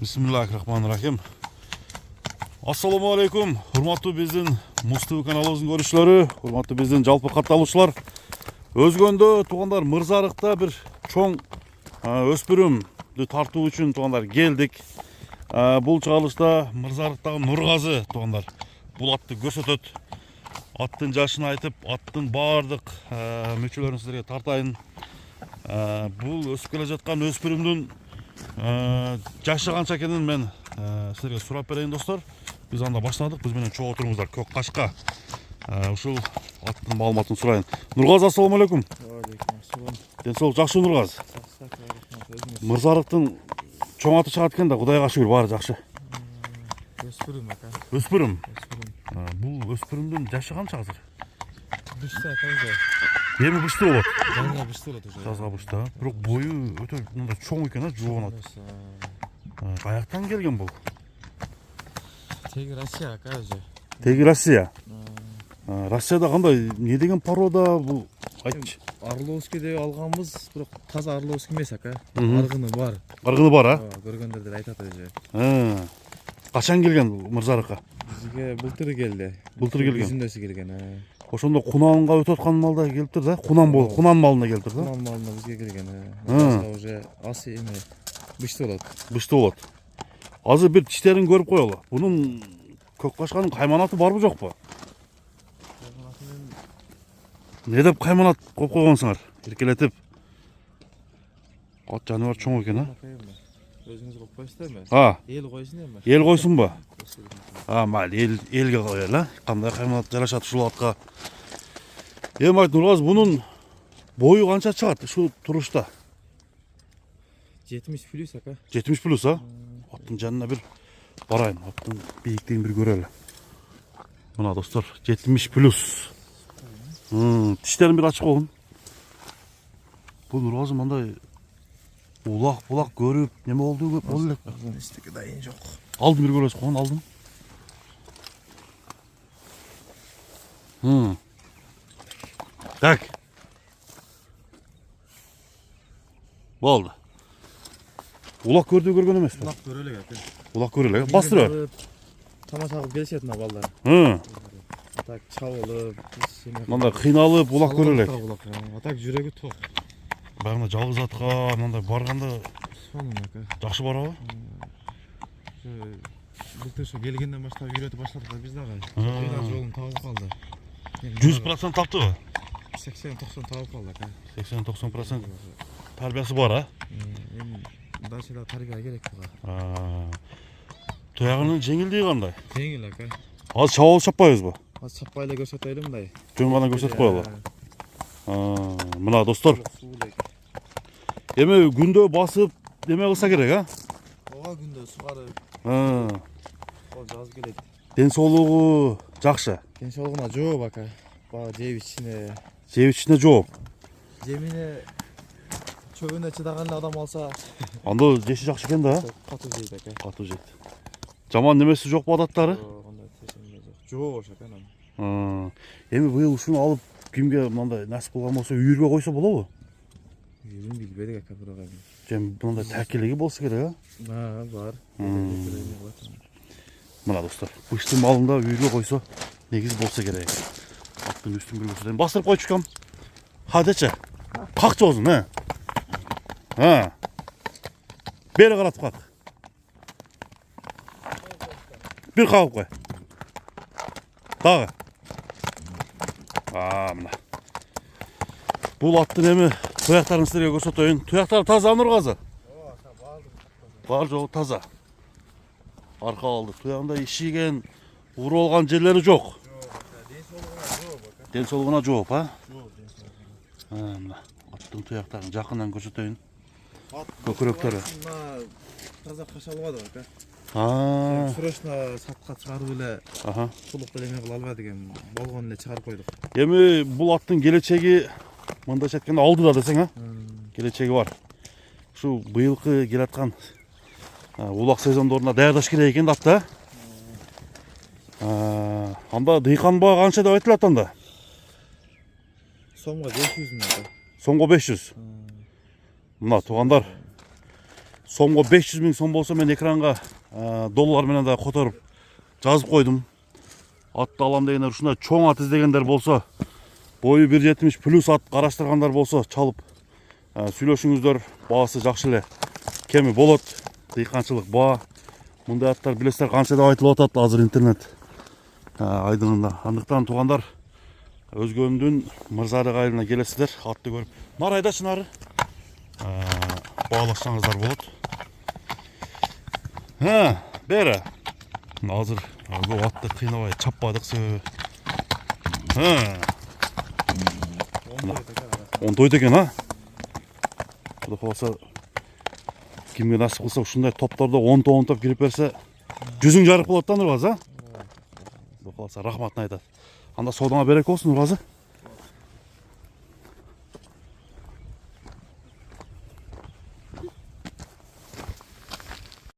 Bismillahirrahmanirrahim. Assalamu alaikum. Hurmatlı bizden Mustafa kanalımızın görüşleri, hurmatlı bizden жалпы катталуучулар. Өзгөндө тугандар Мырзарыкта bir чоң өспүрүмдү тартуу үчүн тугандар келдик. Бул чыгарылышта Мырзарыктагы Нургазы тугандар бул атты көрсөтөт. Аттын жашын айтып, аттын баардык мүчөлөрүн силерге тартайын. Бул өсүп келе жаткан өспүрүмдүн жашы канча экенин мен силерге сурап берейин достор. Биз анда баштадык. Биз менен чогуу туруңуздар. Көк кашка. Ушул аттын маалыматын сурайын. Нургаз, ассаламу алейкум. Алейкум ассалам. Денсаулык жакшы Нургаз? Мырзарыктын чоң аты чыгат экен да, Кудайга шүгүр, баары жакшы. Өспүрүм ака. Өспүрүм. Бул өспүрүмдүн жашы канча азыр? Бышта акабыз. Эми бышты болот. Жазга бышта болот уже. Жазга бышта. Бирок бою өтө мындай чоң экен, жоонот. Каяктан келген бул? Теги Россия ака уже. Теги Россия. Россияда кандай, не деген порода бул? Айтчы. Орловский деп алганбыз, бирок таза Орловский эмес ака. Аргыны бар. Аргыны бар, а? Көргөндөрдөр айтат уже. Качан келген бул Мырзарыкка? Бизге былтыр келди. Былтыр келген. Жүзүндөсү келген. Ошондо Кунанга өтүп аткан малда келиптир да? Кунан малына келиптир да? Кунан малына бизге келген. Жазга уже асы эме бышты болот. Бышты болот. Азыр бир тиштерин көрүп коелу. Бунун көк кашканын кайманаты барбы жокпу? Не деп кайманат коюп койгонсуңар? Эркелетип. Ат жаныбар чоң экен, а? Өзүңүз коюп коесуздарбы? Эл койсун эми. Эл койсунбу? Майли, элге коелу, а? Кандай кайманат жарашат ушул атка? Эми айт Нургаз, бунун бою канча чыгат ушу турушта? 70 плюс ака. 70 плюс, а? Аттын жанына бир барайын, аттын бийиктигин бир көрөлү. Мына достор, 70 плюс. Тиштерин бир ачып койгун. Бул Нургазы мындай улак көрүп, неме болду көп болду элек. Эстеге дайын жок. Алдын бир көрөсүз койгун, алдын. Так. Болду. Улак көрдү көргөн эмеспи? Улак көрө элек ака. Улак көрө элек. Бастырып. Тамаша кылып келишет мына балдар. Так чабылып, мындай кыйналып улак көрө элек. Так жүрөгү ток. Баягы жалгыз атка мындай барганда сонун ака. жакшы барабы? Былтыр ошо келгенден баштап үйрөтүп баштадык да биз дагы. Кыйнал жолун таап калды. 100% таптыбы? 80-90 таап калды ака. 80-90% тарбиясы бар, а? Эми дальше да тарбия керек буга. Туягынын жеңилдиги кандай? Жеңил ака. Азыр чабал чаппайбызбы? Азыр чаппай эле көрсөтөлү мындай. Жөн гана көрсөтүп коелу. Мына достор. Эми күндө басып неме кылса керек, а? Ага күндө сугарып. Ол жазып келет. Ден соолугу жакшы. Ден соолугуна жооп ака. Бага жеп ичине жооп. Жемине чөгүнө чыдаган адам алса, анда жеши жакшы экен да. катуу жейт ака. Катуу жейт. Жаман немеси жокпу адаттары? Жок ака. Эми быйыл ушуну алып кимге мындай насип кылган болсо үйүргө койсо болобу? Үйүрүн билбедик ака бирок эми. Жем мындай такелеги болсо керек, а? Бар. Мына достор, быштын малында үйүргө койсо негиз болсо керек. Аттын үстүн бир көрсөтөйүн. Бастырып койчу кам. Хадечи. Как жоозун, Бери каратып как. Бир кагып кой. Дагы. Мына. Бул аттын эми туяктарын силерге көрсөтөйүн. Туяктары таза Нургазы? Бар жогу таза. Арка алды. Туягында ишиген, уру болгон жерлери жок. Ден соолугуна жооп, а? Мына аттын туяктарын жакындан көрсөтөйүн. Көкүрөктөрү. Таза кашалбады ака. Срочно сатка чыгарып эле. Тулук эме кыла албадык эми. Болгон эле чыгарып койдук. Эми бул аттын келечеги мындайча айтканда алдыда десең, а? Келечеги бар. Ушу быйылкы келаткан улак сезондоруна даярдаш керек экен ат да. Анда дыйкан баа канча деп айтылат анда? Сомго 500 миң ака. Сомго 500. Мына тугандар сомго 500 000 сом болсо мен экранга доллар менен да которуп жазып койдум. Атты алам дегендер, ушундай чоң ат издегендер болсо, бою 1.70 плюс ат караштыргандар болсо чалып сүйлөшүңүздөр. Баасы жакшы эле кеми болот. Дыйканчылык баа. Мындай аттар билесиздер канча деп айтылып атат азыр интернет айдыңында. Андыктан туугандар, Өзгөндүн Мырзарык айылына келесиздер, атты көрүп. Нар айдачы нары. Баалашсаңыздар болот. Бері. Азыр көп атты кыйнабай чаппадык себеби. Он тойт экен, Кудай кааласа, кимге насип кылса ушундай топтордо 10 топ кирип берсе, жүзүң жарык болот да, Нургазы, Кудай кааласа, рахматын айтат. Анда соодаңа береке болсун, Нургазы.